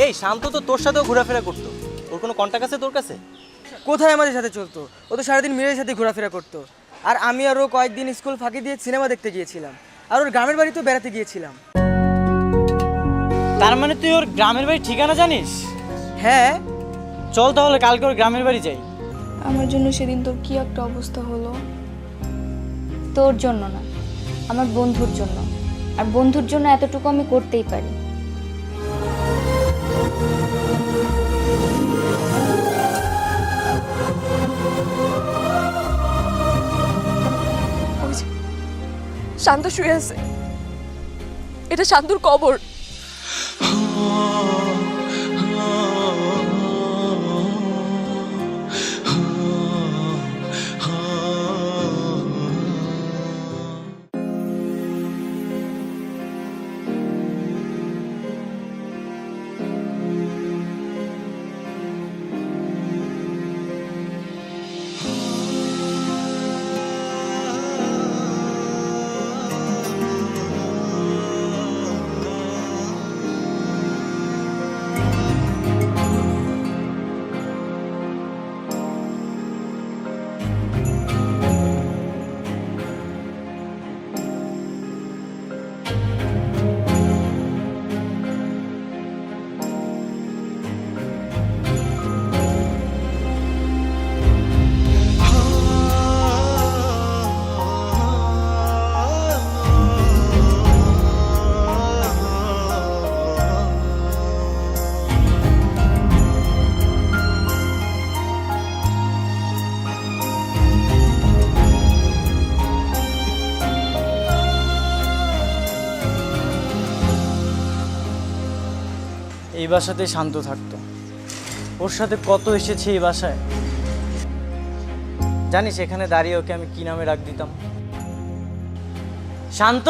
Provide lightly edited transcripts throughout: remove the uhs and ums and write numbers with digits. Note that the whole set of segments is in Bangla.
এই শান্ত তো তোর সাথেও ঘোরাফেরা করতো, ওর কোনো কন্টাক্ট আছে তোর কাছে? কোথায় আমাদের সাথে চলতো? ও তো সারাদিন মেয়েদের সাথে ঘোরাফেরা করতো। আর আমি আরও কয়েকদিন স্কুল ফাঁকি দিয়ে সিনেমা দেখতে গিয়েছিলাম, আর ওর গ্রামের বাড়িতেও বেড়াতে গিয়েছিলাম। তার মানে তুই ওর গ্রামের বাড়ি ঠিকানা জানিস? হ্যাঁ। চল তাহলে কালকে ওর গ্রামের বাড়ি যাই। আমার জন্য সেদিন তোর কি একটা অবস্থা হলো। তোর জন্য না, আমার বন্ধুর জন্য। আর বন্ধুর জন্য এতটুকু আমি করতেই পারি। ওই যে শান্ত শুয়ে আছে, এটা শান্তর কবর। এই বাসাতে শান্ত থাকতো, ওর সাথে কত এসেছে এই বাসায়। জানিস এখানে দাঁড়িয়ে ওকে আমি কি নামে ডাক দিতাম? শান্ত,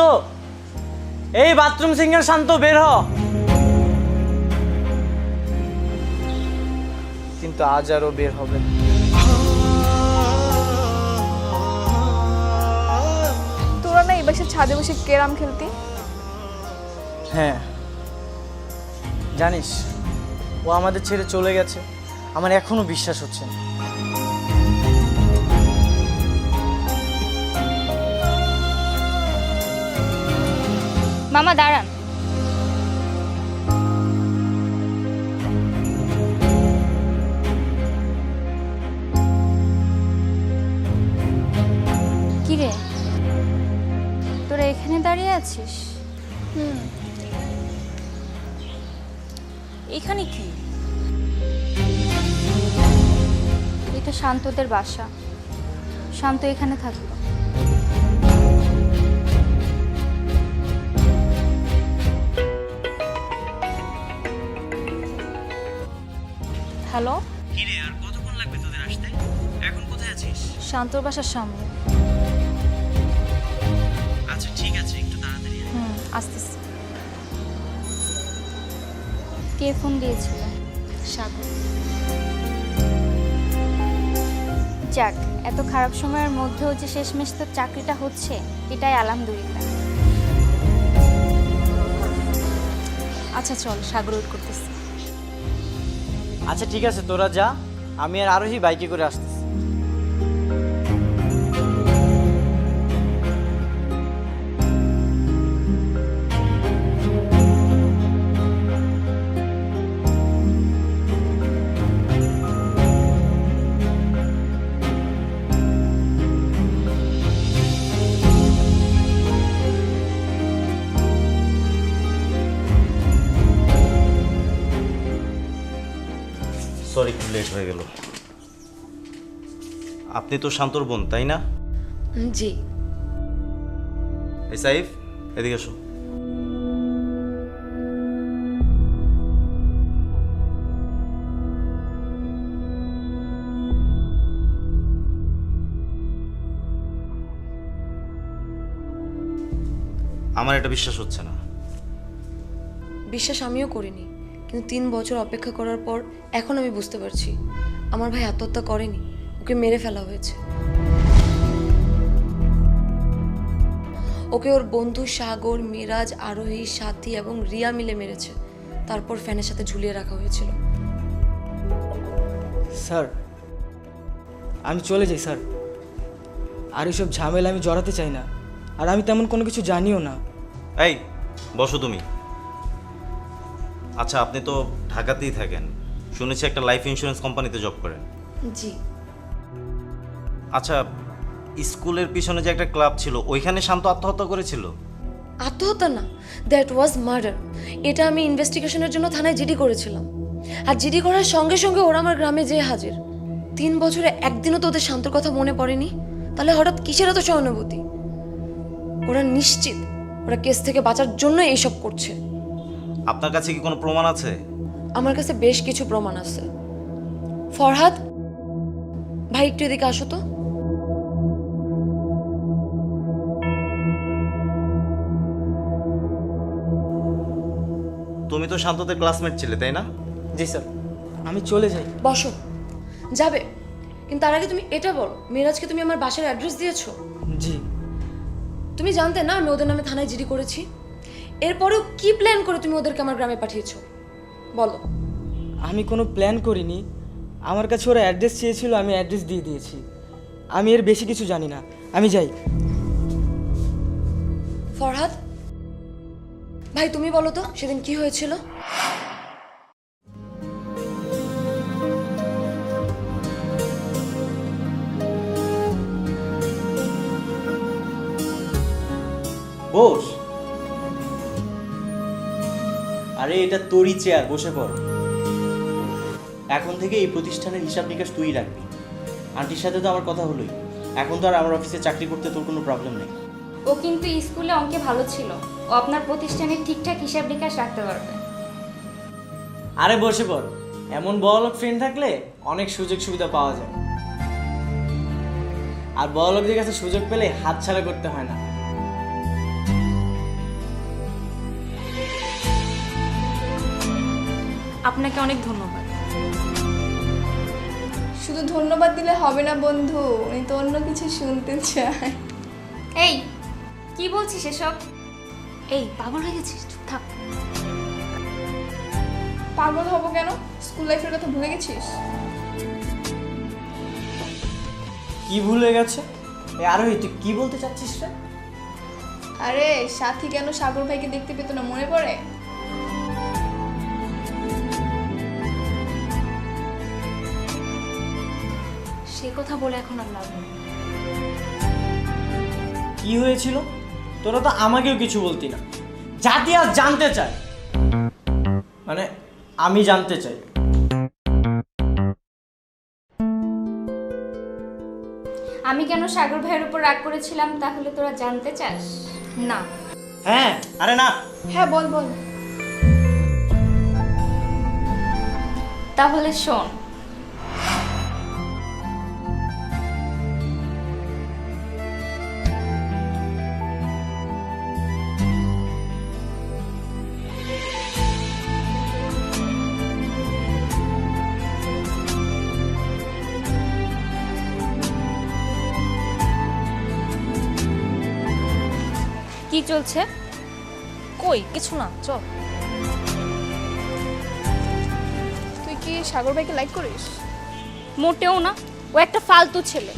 এই বাথরুম সিঙ্গার শান্ত, বের হ। কিন্তু আজ আরও বের হবে না। তোরা না এই বাসার ছাদে বসে ক্যারাম খেলতি? হ্যাঁ, জানিস ও আমাদের ছেড়ে চলে গেছে, আমার এখনো বিশ্বাস হচ্ছে না। মামা দাঁড়ান। কিরে, তোরা এখানে দাঁড়িয়ে আছিস? এখানে কি? এটা শান্তদের বাসা, শান্ত এখানে থাকতো। হ্যালো, কিরে, আর কতক্ষণ লাগবে তোদের আসতে? এখন কোথায় আছিস? শান্তর বাসার সামনে। আচ্ছা ঠিক আছে, একটু তাড়াতাড়ি আয়। আসতেছি। কে ফোন দিয়েছিল? সাগর। যাক, এত খারাপ সময়ের মধ্যেও যে শেষমেশ তোর চাকরিটা হচ্ছে, এটাই আলহামদুলিল্লাহ। আচ্ছা চল, সাগর ওয়েট করতেছি। আচ্ছা ঠিক আছে, তোরা যা, আমি আর আরোহী বাইকে করে আসতেছি। সরি, একটু লেট হয়ে গেল। আপনি তো শান্তর বোন, তাই না? জি। এই সাইফ, এদিকে এসো। আমার এটা বিশ্বাস হচ্ছে না। বিশ্বাস আমিও করিনি, কিন্তু 3 বছর অপেক্ষা করার পর এখন আমি বুঝতে পারছি আমার ভাই আত্মহত্যা করেনি, ওকে মেরে ফেলা হয়েছে। ওকে ওর বন্ধু সাগর, মিরাজ, আরোহী, সাথী এবং রিয়া মিলে মেরেছে। তারপর ফ্যানের সাথে ঝুলিয়ে রাখা হয়েছিল। স্যার আমি চলে যাই স্যার, আর এইসব ঝামেলা আমি জড়াতে চাই না, আর আমি তেমন কোনো কিছু জানিও না। এই বসো তুমি। আচ্ছা, আপনি তো ঢাকাতেই থাকেন, শুনেছি একটা লাইফ ইন্স্যুরেন্স কোম্পানিতে জব করেন। জি। আচ্ছা, স্কুলের পিছনে যে একটা ক্লাব ছিল ওইখানে শান্ত আত্মহত্যা করেছিল? আত্মহত্যা না, দ্যাট ওয়াজ মার্ডার। এটা আমি ইনভেস্টিগেশনের জন্য থানায় জিডি করেছিলাম, আর জিডি করার সঙ্গে সঙ্গে ওরা আমার গ্রামে যেয়ে হাজির। 3 বছরে একদিনও তো ওদের শান্তর কথা মনে পড়েনি, তাহলে হঠাৎ কিসের এত সহানুভূতি? ওরা নিশ্চিত ওরা কেস থেকে বাঁচার জন্য এইসব করছে। আপনার কাছে কি কোনো প্রমাণ আছে? আমার কাছে বেশ কিছু প্রমাণ আছে। ফরহাদ ভাই, একটু এদিকে আসো তো। তুমি তো শান্তদের ক্লাসমেট ছিলে, তাই না? জি স্যার, আমি চলে যাই। বসো। যাবে, কিন্তু তার আগে তুমি এটা বলো, মিরাজকে তুমি আমার বাসার অ্যাড্রেস দিয়েছো? জি। তুমি জানতে না আমি ওদের নামে থানায় জিডি করেছি? এরপরেও কি প্ল্যান করে তুমি ওদেরকে আমার গ্রামে পাঠিয়েছো বলো? আমি কোনো প্ল্যান করিনি, আমার কাছে ওরা অ্যাড্রেস চেয়েছিল, আমি অ্যাড্রেস দিয়ে দিয়েছি। আমি এর বেশি কিছু জানি না, আমি যাই। ফরহাদ ভাই, তুমি বলো তো সেদিন কি হয়েছিল? বস। আরে এটা তোরই চেয়ার, বসে পড়। এখন থেকে এই প্রতিষ্ঠানের হিসাব নিকাশ তুই রাখবি। আন্টির সাথে তো আমার কথা হলোই, এখন তো আর আমার অফিসে চাকরি করতে তোর কোনো প্রবলেম নেই। ও কিন্তু স্কুলে অঙ্কে ভালো ছিল, ও আপনার প্রতিষ্ঠানের ঠিকঠাক হিসাব নিকাশ রাখতে পারবে। আরে বসে পড়, এমন বড়লোক ফ্রেন্ড থাকলে অনেক সুযোগ সুবিধা পাওয়া যায়, আর বড়লোকদের কাছে সুযোগ পেলে হাতছাড়া করতে হয় না। আপনাকে অনেক ধন্যবাদ। শুধু ধন্যবাদ দিলে হবে না বন্ধু, উনি তো অন্য কিছু শুনতে চায়। এই কি বলছিস এসব? এই পাগল হয়ে গেছিস? চুপ থাক। পাগল হব কেন? স্কুল লাইফের কথা ভুলে গেছিস? কি ভুলে গেছে? আরোহী, তুই কি বলতে চাচ্ছিস রে? আরে সাথী কেন সাগর ভাইকে দেখতে পেতো না, মনে পড়ে? সে কথা বলে এখন আর লাভ নেই। কি হয়েছিল? তোরা তো আমাকেও কিছু বলতি না। জাতি আজ জানতে চায়, মানে আমি জানতে চাই। আমি কেন সাগর ভাইয়ের উপর রাগ করেছিলাম তাহলে তোরা জানতে চাস? না। হ্যাঁ। আরে না। হ্যাঁ বল বল। তাহলে শোন। কি চলছে? কই কিছু না, চল। তুই কি সাগর ভাইকে লাইক করিস? মোটেও না, ও একটা ফালতু ছেলে।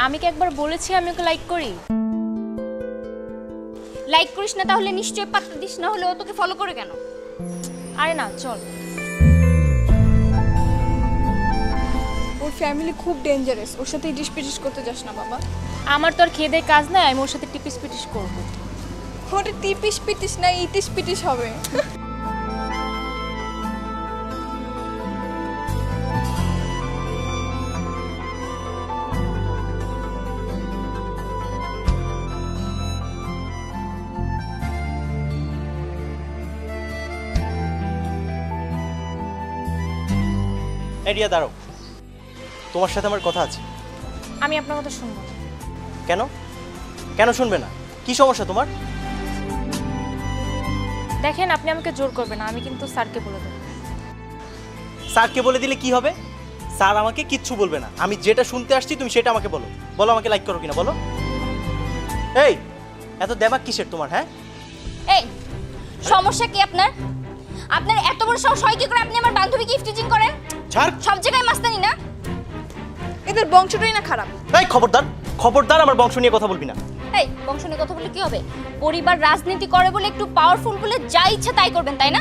আমি কি একবার বলেছি আমি ওকে লাইক করি? লাইক করিস না তাহলে নিশ্চয়ই পাত্তা দিস, না হলে ও তোকে ফলো করে কেন? আরে না, চল। ওর ফ্যামিলি খুব ডেঞ্জারাস, ওর সাথে ইটিস পিটিস করতে যাস না বাবা। আমার তো আর খেয়ে দেয়ে কাজ নাই, আমি ওর সাথে টিপিস পিটিস করবো। ওটা টিপিস পিটিস না, ইটিস পিটিস হবে। এরিয়া দাঁড়াও, তোমার সাথে আমার কথা আছে। আমি আপনার কথা শুনবো না। কেন? কেন শুনবে না? কি সমস্যা তোমার? দেখেন, আপনি আমাকে জোর করবেন না, আমি কিন্তু স্যারকে বলে দেবো। স্যারকে বলে দিলে কি হবে? স্যার আমাকে কিচ্ছু বলবে না, আমি যেটা শুনতে আসছি তুমি সেটা আমাকে বলো। বলো আমাকে লাইক করো কিনা বলো। এই এত দেমাগ কিসের তোমার? হ্যাঁ এই সমস্যা কি আপনার? আপনার এত বড় সাহস হয় কি করে আপনি আমার বান্ধবীকে ইফটিজিং করেন? ছাড়। সব জায়গায় মাস্তানি না? এদের বংশটাই না খারাপ। এই খবরদার, খবরদার আমার বংশ নিয়ে কথা বলবি না। এই বংশ নিয়ে কথা বলে কি হবে? পরিবার রাজনীতি করে বলে, একটু পাওয়ারফুল বলে যা ইচ্ছা তাই করবেন, তাই না?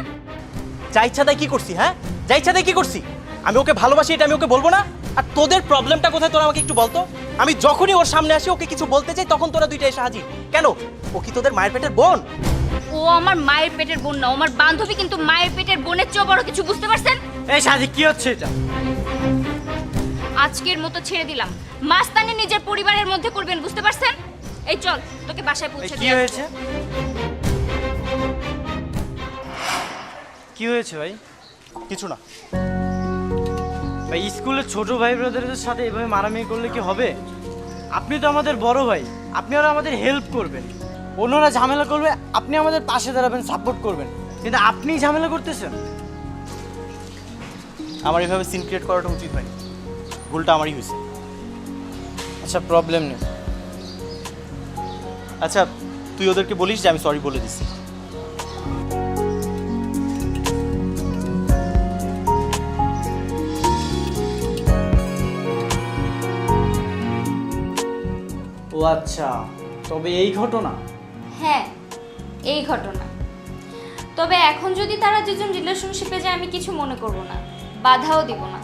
যা ইচ্ছা তাই কি করছি? হ্যাঁ, যা ইচ্ছা তাই কি করছি? আমি ওকে ভালোবাসি, এটা আমি ওকে বলবো না? আর তোদের প্রবলেমটা কোথায় তোরা আমাকে একটু বলতো। আমি যখনই ওর সামনে আসি ওকে কিছু বলতে চাই তখন তোরা দুইটা এসে হাজির। কেন, ও কি তোদের মায়ের পেটের বোন? ও আমার মায়ের পেটের বোন না, ও আমার বান্ধবী, কিন্তু মায়ের পেটের বোনের চেয়েও বড় কিছু, বুঝতে পারছেন? এই সাজি কি হচ্ছে এটা? আজকের মতো ছেড়ে দিলাম, মাস্তানি নিজের পরিবারের মধ্যে করবেন, বুঝতে পারছেন? এই চল, তোকে বাসায় পৌঁছে কি দিয়ে আসবো। হয়েছে? কি হয়েছে ভাই? কিছু না। ভাই স্কুলের ছোট ভাই ব্রাদারদের সাথে এভাবে মারামারি করলে কি হবে? আপনি তো আমাদের বড় ভাই, আপনি আর আমাদের হেল্প করবেন। অন্যরা ঝামেলা করবে, আপনি আমাদের পাশে দাঁড়াবেন, সাপোর্ট করবেন, কিন্তু আপনি ঝামেলা করতেছেন। আমার এভাবে সিন ক্রিয়েট করাটা উচিত হয়নি, ভুলটা আমারই হয়েছে। আচ্ছা প্রবলেম নেই। আচ্ছা তুই ওদেরকে বলিস যে আমি সরি বলে দিচ্ছি। ও আচ্ছা, তবে এই ঘটনা। হ্যাঁ, এই ঘটনা। তবে এখন যদি তারা দুজন রিলেশনশিপে যায় আমি কিছু মনে করব না, বাধাও দিব না,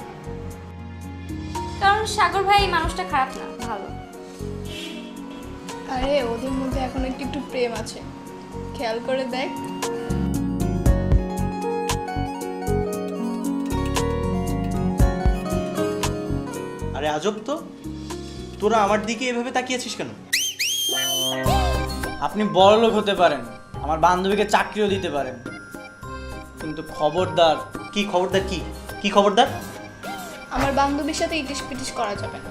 কারণ সাগর ভাই এই মানুষটা খারাপ না, ভালো। আরে ওদের মধ্যে এখন একটু একটু প্রেম আছে, খেয়াল করে দেখ। আরে আজব তো, তোরা আমার দিকে এভাবে তাকিয়েছিস কেন? আপনি বড় লোক হতে পারেন, আমার বান্ধবীকে চাকরিও দিতে পারেন, কিন্তু খবরদার। কি খবরদার? কি কি খবরদার? আমার বান্ধবীর সাথে ইটিস পিটিস করা যাবে না।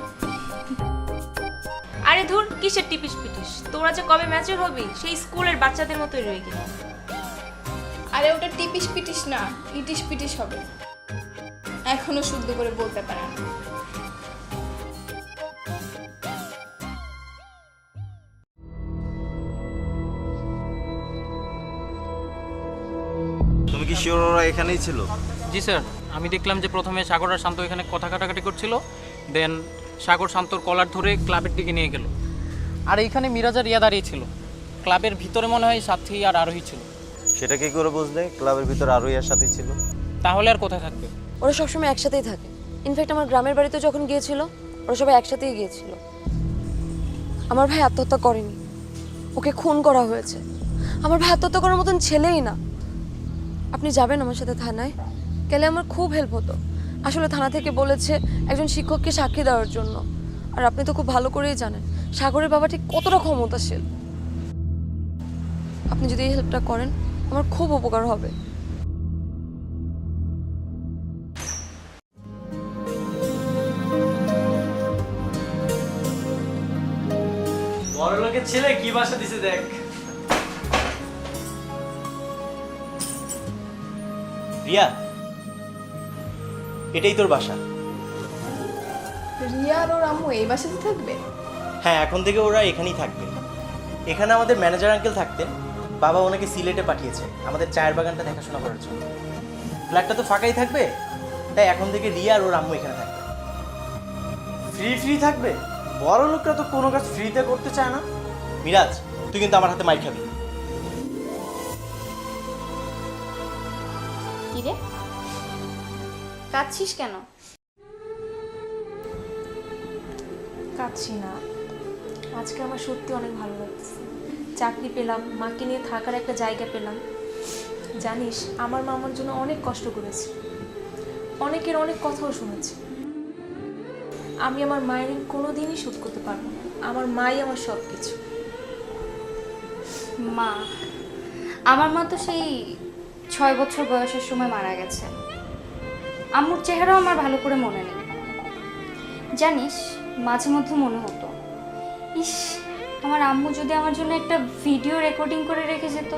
আরে ধুর, কিসের টিপিস পিটিস? তোরা যে কবে ম্যাচিউর হবি সেই স্কুলের বাচ্চাদের মতোই রয়ে গেলি। আরে ওটা টিপিস পিটিস না, ইটিস পিটিস হবে। এখনো শুদ্ধ করে বলতে পারে না। তুমি কি শিওর ওরা এখানেই ছিল? জি স্যার, আমি দেখলাম যে প্রথমে সাগর আর শান্ত এখানে কথা কাটাকাটি করছিল, দেন সাগর শান্তর কলার ধরে ক্লাবের দিকে নিয়ে গেল। আর এইখানে মিরাজ আর রিয়া দাঁড়িয়ে ছিল। ক্লাবের ভিতরে মনে হয় সাথী আর আরোহী ছিল। সেটা কি করে বুঝলে ক্লাবের ভিতর আরো এর সাথে ছিল? তাহলে আর কোথায় থাকবে? ওরা সবসময় একসাথেই থাকে। ইনফ্যাক্ট আমার গ্রামের বাড়িতে যখন গিয়েছিল ওরা সবাই একসাথেই গিয়েছিল। আমার ভাই আত্মহত্যা করেনি, ওকে খুন করা হয়েছে। আমার ভাই আত্মহত্যা করার মতন ছেলেই না। আপনি যাবেন আমার সাথে থানায়? গেলে আমার খুব হেল্প হতো। আসলে থানা থেকে বলেছে একজন শিক্ষককে সাক্ষী দেওয়ার জন্য। আর আপনি তো খুব ভালো করেই জানেন সাগরের বাবা ঠিক কতটা ক্ষমতাশীল। আপনি যদি এই হেল্পটা করেন আমার খুব উপকার হবে। বড় লোকের ছেলে কি বাসা দিছে দেখ। রিয়া, এটাই তোর বাসা? রিয়া আর ওর আম্মু এই বাসাতে থাকবে? হ্যাঁ, এখন থেকে ওরা এখানেই থাকবে। এখানে আমাদের ম্যানেজার আঙ্কেল থাকতেন, বাবা ওনাকে সিলেটে পাঠিয়েছে আমাদের চায়ের বাগানটা দেখাশোনা করার জন্য। ফ্ল্যাটটা তো ফাঁকাই থাকবে, তাই এখন থেকে রিয়া আর ওর আম্মু এখানে থাকবে। ফ্রি ফ্রি থাকবে? বড় লোকরা তো কোনো কাজ ফ্রিতে করতে চায় না। মিরাজ, তুই কিন্তু আমার হাতে মাইর খাবি। কি রে, কাঁদছিস কেন? কাঁদছি না, আজকে আমার সত্যি অনেক ভালো লাগছে। চাকরি পেলাম, মাকে নিয়ে থাকার একটা জায়গা পেলাম। জানিস আমার মা আমার জন্য অনেক কষ্ট করেছে, অনেকের অনেক কথাও শুনেছে। আমি আমার মায়ের ঋণ কোনোদিনই শোধ করতে পারবো না। আমার মাই আমার সব কিছু। মা, আমার মা তো সেই 6 বছর বয়সের সময় মারা গেছে। আম্মুর চেহারাও আমার ভালো করে মনে নেই। জানিস, মাঝে মধ্যে মনে হতো, ইস, আমার আম্মু যদি আমার জন্য একটা ভিডিও রেকর্ডিং করে রেখে যেত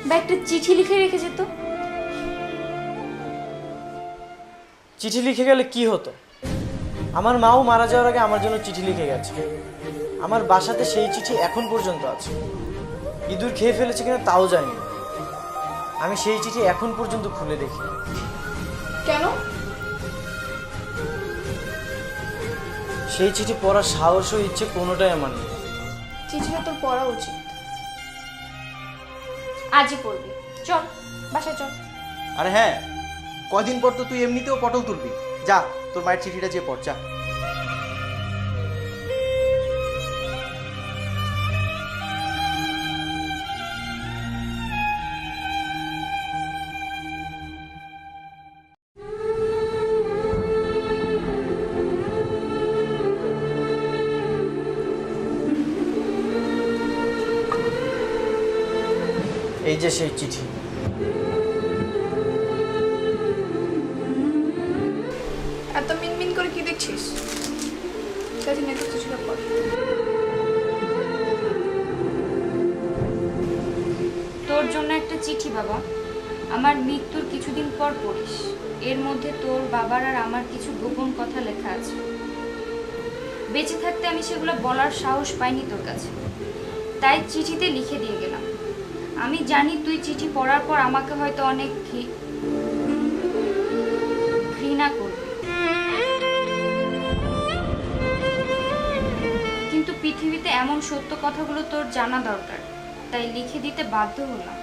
বা একটা চিঠি লিখে রেখে যেত। চিঠি লিখে গেলে কি হতো? আমার মাও মারা যাওয়ার আগে আমার জন্য চিঠি লিখে গেছে। আমার বাসাতে সেই চিঠি এখন পর্যন্ত আছে। ইঁদুর খেয়ে ফেলেছে কিনা তাও জানি না। আমি সেই চিঠি এখন পর্যন্ত খুলে দেখি। কেন? সেই চিঠি পড়ার সাহস ও ইচ্ছে কোনোটাই আমার নেই। চিঠিটা তোর পড়া উচিত। আজই পড়বি, চল বাসায় চল। আরে হ্যাঁ, কয়দিন পর তো তুই এমনিতেও পটল তুলবি। যা, তোর মায়ের চিঠিটা যে পড় যা। এই যে সেই চিঠি। এত মিনমিন করে কি দেখছিস? চিঠিটা পড়। তোর জন্য একটা চিঠি বাবা, আমার মৃত্যুর কিছুদিন পর পড়িস। এর মধ্যে তোর বাবার আর আমার কিছু গোপন কথা লেখা আছে। বেঁচে থাকতে আমি সেগুলো বলার সাহস পাইনি তোর কাছে, তাই চিঠিতে লিখে দিয়ে গেলাম। আমি জানি তুই চিঠি পড়ার পর আমাকে হয়তো অনেক ঘৃণা করবি, কিন্তু পৃথিবীতে এমন সত্য কথাগুলো তোর জানা দরকার, তাই লিখে দিতে বাধ্য হলাম।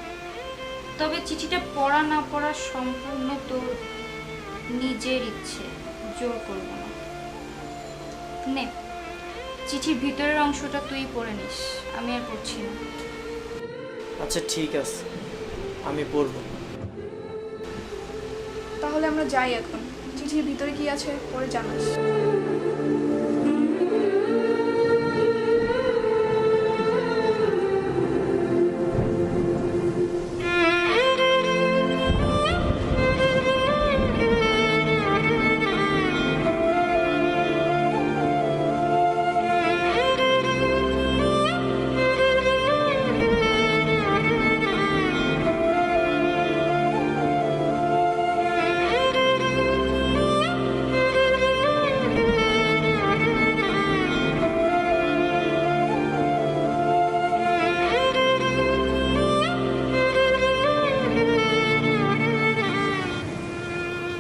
তবে চিঠিটা পড়া না পড়া সম্পূর্ণ তোর নিজের ইচ্ছে, জোর করব না। নে, চিঠির ভিতরের অংশটা তুই পড়ে নিস, আমি আর পড়ছি না। আচ্ছা ঠিক আছে, আমি পড়ব। তাহলে আমরা যাই এখন। চিঠির ভিতরে কি আছে পরে জানাস।